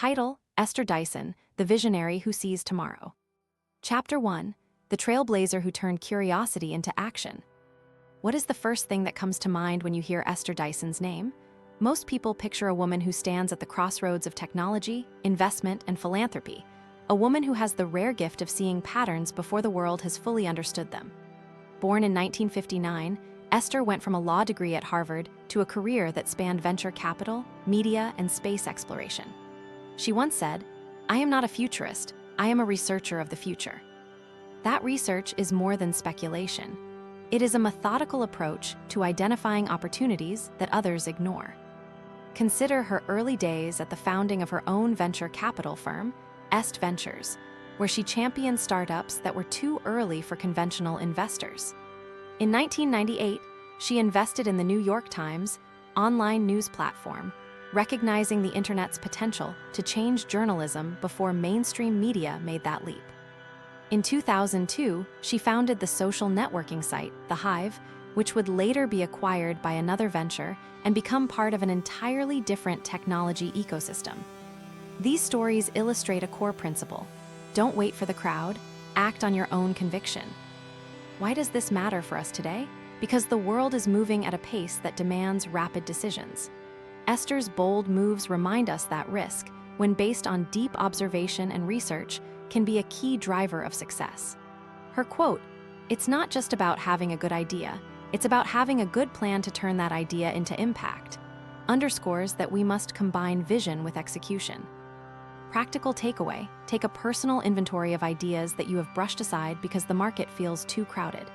Title: Esther Dyson, the visionary who sees tomorrow. Chapter 1: The trailblazer who turned curiosity into action. What is the first thing that comes to mind when you hear Esther Dyson's name? Most people picture a woman who stands at the crossroads of technology, investment, and philanthropy, a woman who has the rare gift of seeing patterns before the world has fully understood them. Born in 1959, Esther went from a law degree at Harvard to a career that spanned venture capital, media, and space exploration. She once said, "I am not a futurist, I am a researcher of the future." That research is more than speculation. It is a methodical approach to identifying opportunities that others ignore. Consider her early days at the founding of her own venture capital firm, Est Ventures, where she championed startups that were too early for conventional investors. In 1998, she invested in the New York Times, online news platform, recognizing the internet's potential to change journalism before mainstream media made that leap. In 2002, she founded the social networking site, The Hive, which would later be acquired by another venture and become part of an entirely different technology ecosystem. These stories illustrate a core principle: don't wait for the crowd, act on your own conviction. Why does this matter for us today? Because the world is moving at a pace that demands rapid decisions. Esther's bold moves remind us that risk, when based on deep observation and research, can be a key driver of success. Her quote, "It's not just about having a good idea, it's about having a good plan to turn that idea into impact," underscores that we must combine vision with execution. Practical takeaway: take a personal inventory of ideas that you have brushed aside because the market feels too crowded.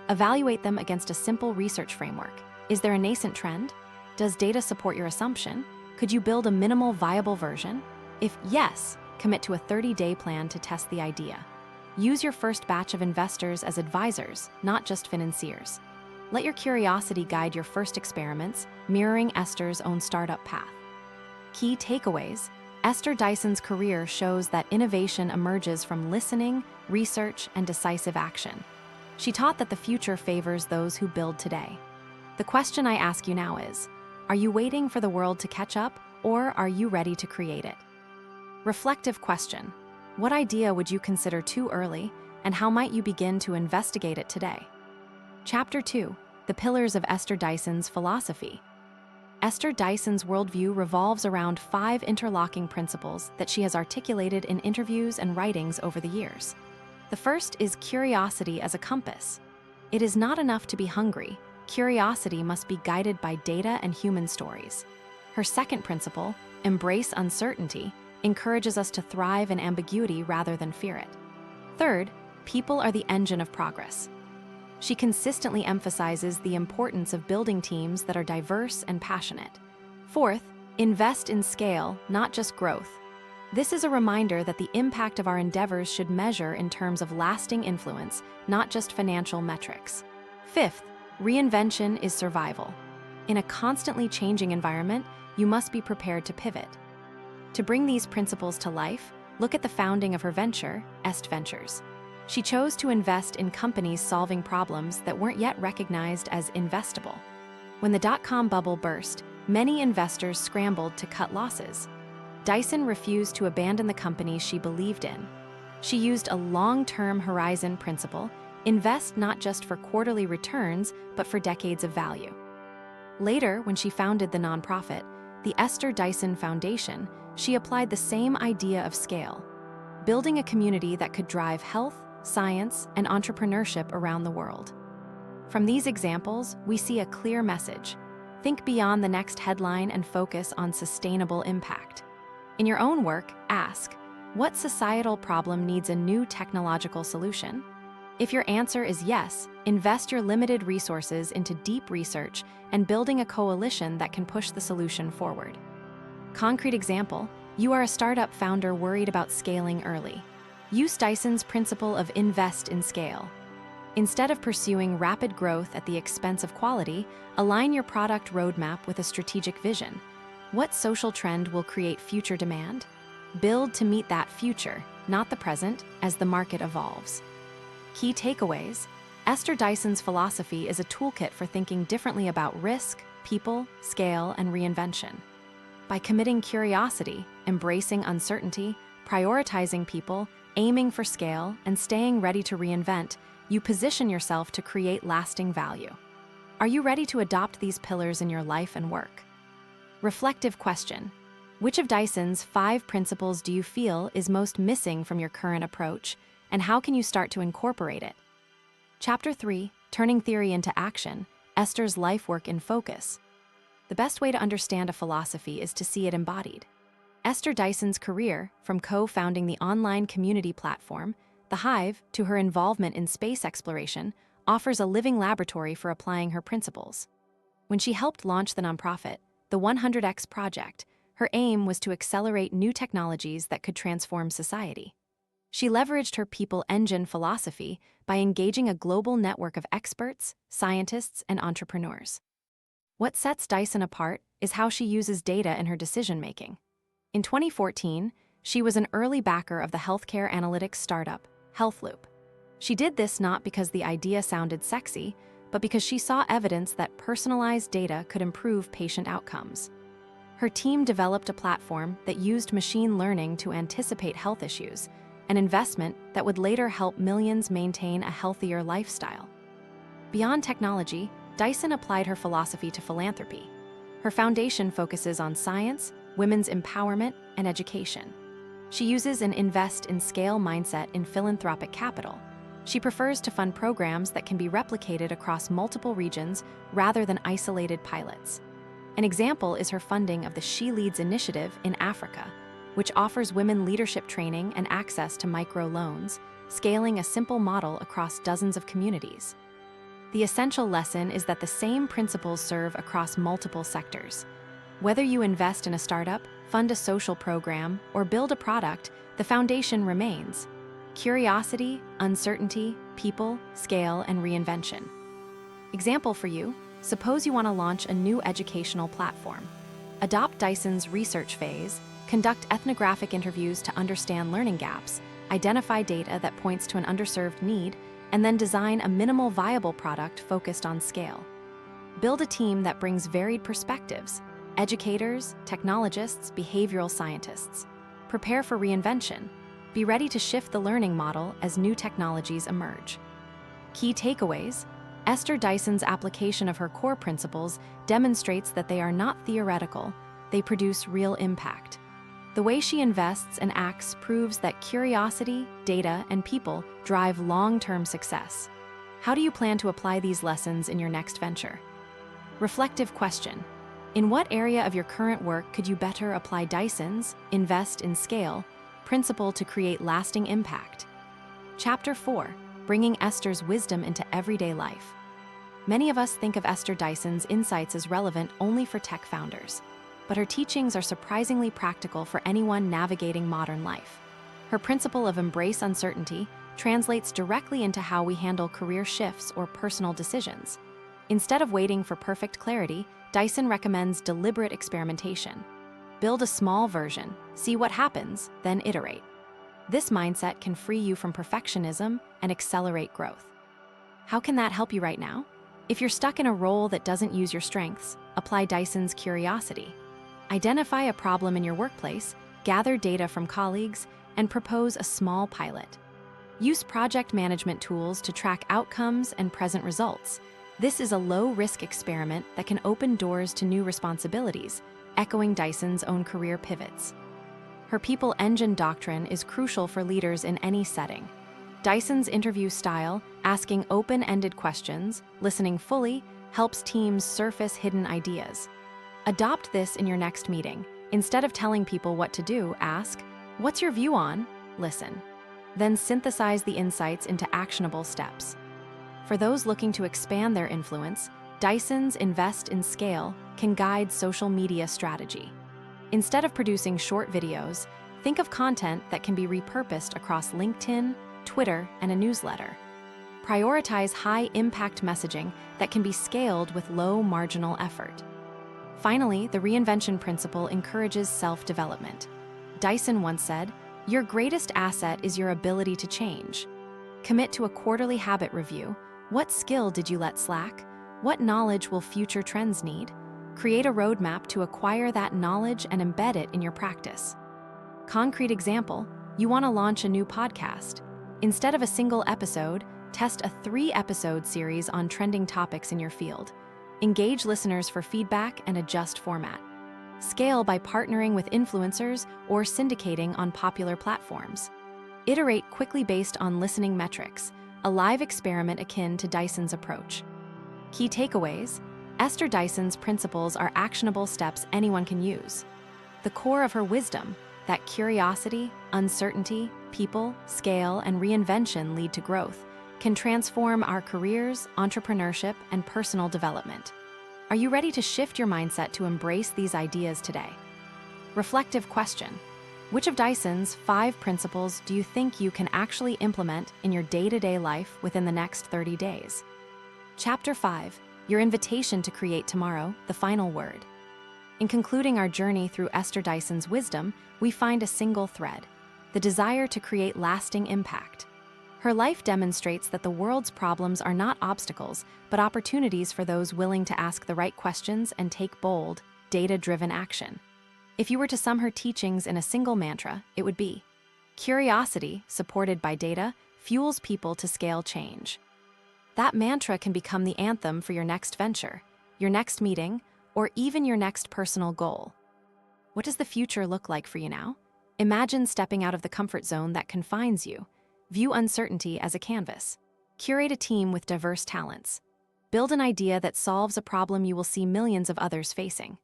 Evaluate them against a simple research framework. Is there a nascent trend? Does data support your assumption? Could you build a minimal viable version? If yes, commit to a 30-day plan to test the idea. Use your first batch of investors as advisors, not just financiers. Let your curiosity guide your first experiments, mirroring Esther's own startup path. Key takeaways: Esther Dyson's career shows that innovation emerges from listening, research, and decisive action. She taught that the future favors those who build today. The question I ask you now is, are you waiting for the world to catch up, or are you ready to create it? Reflective question: what idea would you consider too early, and how might you begin to investigate it today? Chapter 2: The Pillars of Esther Dyson's Philosophy. Esther Dyson's worldview revolves around 5 interlocking principles that she has articulated in interviews and writings over the years. The first is curiosity as a compass. It is not enough to be hungry. Curiosity must be guided by data and human stories. Her second principle, embrace uncertainty, encourages us to thrive in ambiguity rather than fear it. Third, people are the engine of progress. She consistently emphasizes the importance of building teams that are diverse and passionate. Fourth, invest in scale, not just growth. This is a reminder that the impact of our endeavors should measure in terms of lasting influence, not just financial metrics. Fifth, reinvention is survival. In a constantly changing environment, you must be prepared to pivot. To bring these principles to life, look at the founding of her venture, Est Ventures. She chose to invest in companies solving problems that weren't yet recognized as investable. When the dot-com bubble burst, many investors scrambled to cut losses. Dyson refused to abandon the companies she believed in. She used a long-term horizon principle: invest not just for quarterly returns, but for decades of value. Later, when she founded the nonprofit, the Esther Dyson Foundation, she applied the same idea of scale, building a community that could drive health, science, and entrepreneurship around the world. From these examples, we see a clear message: think beyond the next headline and focus on sustainable impact. In your own work, ask, what societal problem needs a new technological solution? If your answer is yes, invest your limited resources into deep research and building a coalition that can push the solution forward. Concrete example: you are a startup founder worried about scaling early. Use Dyson's principle of invest in scale. Instead of pursuing rapid growth at the expense of quality, align your product roadmap with a strategic vision. What social trend will create future demand? Build to meet that future, not the present, as the market evolves. Key takeaways: Esther Dyson's philosophy is a toolkit for thinking differently about risk, people, scale, and reinvention. By committing curiosity, embracing uncertainty, prioritizing people, aiming for scale, and staying ready to reinvent, you position yourself to create lasting value. Are you ready to adopt these pillars in your life and work? Reflective question. Which of Dyson's 5 principles do you feel is most missing from your current approach, and how can you start to incorporate it? Chapter 3, Turning Theory into Action, Esther's Life Work in Focus. The best way to understand a philosophy is to see it embodied. Esther Dyson's career, from co-founding the online community platform, The Hive, to her involvement in space exploration, offers a living laboratory for applying her principles. When she helped launch the nonprofit, the 100X Project, her aim was to accelerate new technologies that could transform society. She leveraged her people engine philosophy by engaging a global network of experts, scientists, and entrepreneurs. What sets Dyson apart is how she uses data in her decision-making. In 2014, she was an early backer of the healthcare analytics startup, HealthLoop. She did this not because the idea sounded sexy, but because she saw evidence that personalized data could improve patient outcomes. Her team developed a platform that used machine learning to anticipate health issues, an investment that would later help millions maintain a healthier lifestyle. Beyond technology, Dyson applied her philosophy to philanthropy. Her foundation focuses on science, women's empowerment, and education. She uses an invest-in-scale mindset in philanthropic capital. She prefers to fund programs that can be replicated across multiple regions rather than isolated pilots. An example is her funding of the She Leads initiative in Africa, which offers women leadership training and access to microloans, scaling a simple model across dozens of communities. The essential lesson is that the same principles serve across multiple sectors. Whether you invest in a startup, fund a social program, or build a product, the foundation remains: curiosity, uncertainty, people, scale, and reinvention. Example for you: suppose you want to launch a new educational platform. Adopt Dyson's research phase, conduct ethnographic interviews to understand learning gaps, identify data that points to an underserved need, and then design a minimal viable product focused on scale. Build a team that brings varied perspectives: educators, technologists, behavioral scientists. Prepare for reinvention. Be ready to shift the learning model as new technologies emerge. Key takeaways: Esther Dyson's application of her core principles demonstrates that they are not theoretical, they produce real impact. The way she invests and acts proves that curiosity, data, and people drive long-term success. How do you plan to apply these lessons in your next venture? Reflective question. In what area of your current work could you better apply Dyson's invest in scale principle to create lasting impact? Chapter 4, Bringing Esther's Wisdom into Everyday Life. Many of us think of Esther Dyson's insights as relevant only for tech founders, but her teachings are surprisingly practical for anyone navigating modern life. Her principle of embrace uncertainty translates directly into how we handle career shifts or personal decisions. Instead of waiting for perfect clarity, Dyson recommends deliberate experimentation. Build a small version, see what happens, then iterate. This mindset can free you from perfectionism and accelerate growth. How can that help you right now? If you're stuck in a role that doesn't use your strengths, apply Dyson's curiosity. Identify a problem in your workplace, gather data from colleagues, and propose a small pilot. Use project management tools to track outcomes and present results. This is a low-risk experiment that can open doors to new responsibilities, echoing Dyson's own career pivots. Her people engine doctrine is crucial for leaders in any setting. Dyson's interview style, asking open-ended questions, listening fully, helps teams surface hidden ideas. Adopt this in your next meeting. Instead of telling people what to do, ask, "What's your view on?" Listen. Then synthesize the insights into actionable steps. For those looking to expand their influence, Dyson's Invest in Scale can guide social media strategy. Instead of producing short videos, think of content that can be repurposed across LinkedIn, Twitter, and a newsletter. Prioritize high-impact messaging that can be scaled with low marginal effort. Finally, the reinvention principle encourages self-development. Dyson once said, "Your greatest asset is your ability to change." Commit to a quarterly habit review. What skill did you let slack? What knowledge will future trends need? Create a roadmap to acquire that knowledge and embed it in your practice. Concrete example, you want to launch a new podcast. Instead of a single episode, test a 3-episode series on trending topics in your field. Engage listeners for feedback and adjust format. Scale by partnering with influencers or syndicating on popular platforms. Iterate quickly based on listening metrics, a live experiment akin to Dyson's approach. Key takeaways: Esther Dyson's principles are actionable steps anyone can use. The core of her wisdom, that curiosity, uncertainty, people, scale, and reinvention lead to growth, can transform our careers, entrepreneurship, and personal development. Are you ready to shift your mindset to embrace these ideas today? Reflective question: which of Dyson's 5 principles do you think you can actually implement in your day-to-day life within the next 30 days? Chapter 5, your invitation to create tomorrow, the final word. In concluding our journey through Esther Dyson's wisdom, we find a single thread: the desire to create lasting impact. Her life demonstrates that the world's problems are not obstacles, but opportunities for those willing to ask the right questions and take bold, data-driven action. If you were to sum her teachings in a single mantra, it would be: curiosity, supported by data, fuels people to scale change. That mantra can become the anthem for your next venture, your next meeting, or even your next personal goal. What does the future look like for you now? Imagine stepping out of the comfort zone that confines you. View uncertainty as a canvas. Curate a team with diverse talents. Build an idea that solves a problem you will see millions of others facing.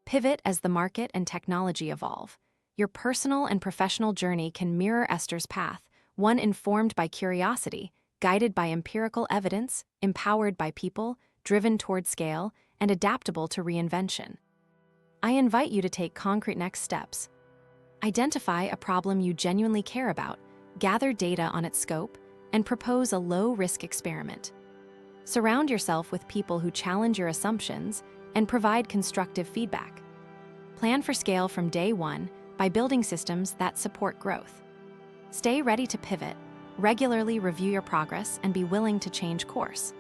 Pivot as the market and technology evolve. Your personal and professional journey can mirror Esther's path, one informed by curiosity, guided by empirical evidence, empowered by people, driven toward scale, and adaptable to reinvention. I invite you to take concrete next steps. Identify a problem you genuinely care about, gather data on its scope, and propose a low-risk experiment. Surround yourself with people who challenge your assumptions and provide constructive feedback. Plan for scale from day one by building systems that support growth. Stay ready to pivot, regularly review your progress, and be willing to change course.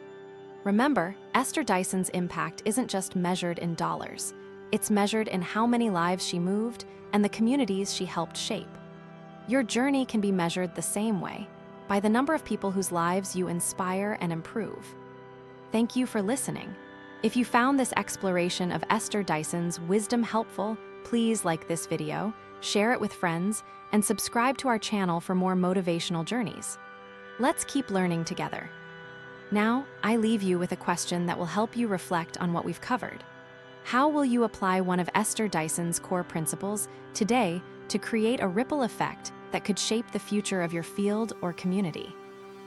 Remember, Esther Dyson's impact isn't just measured in dollars. It's measured in how many lives she moved and the communities she helped shape. Your journey can be measured the same way, by the number of people whose lives you inspire and improve. Thank you for listening. If you found this exploration of Esther Dyson's wisdom helpful, please like this video, share it with friends, and subscribe to our channel for more motivational journeys. Let's keep learning together. Now, I leave you with a question that will help you reflect on what we've covered. How will you apply one of Esther Dyson's core principles today to create a ripple effect that could shape the future of your field or community?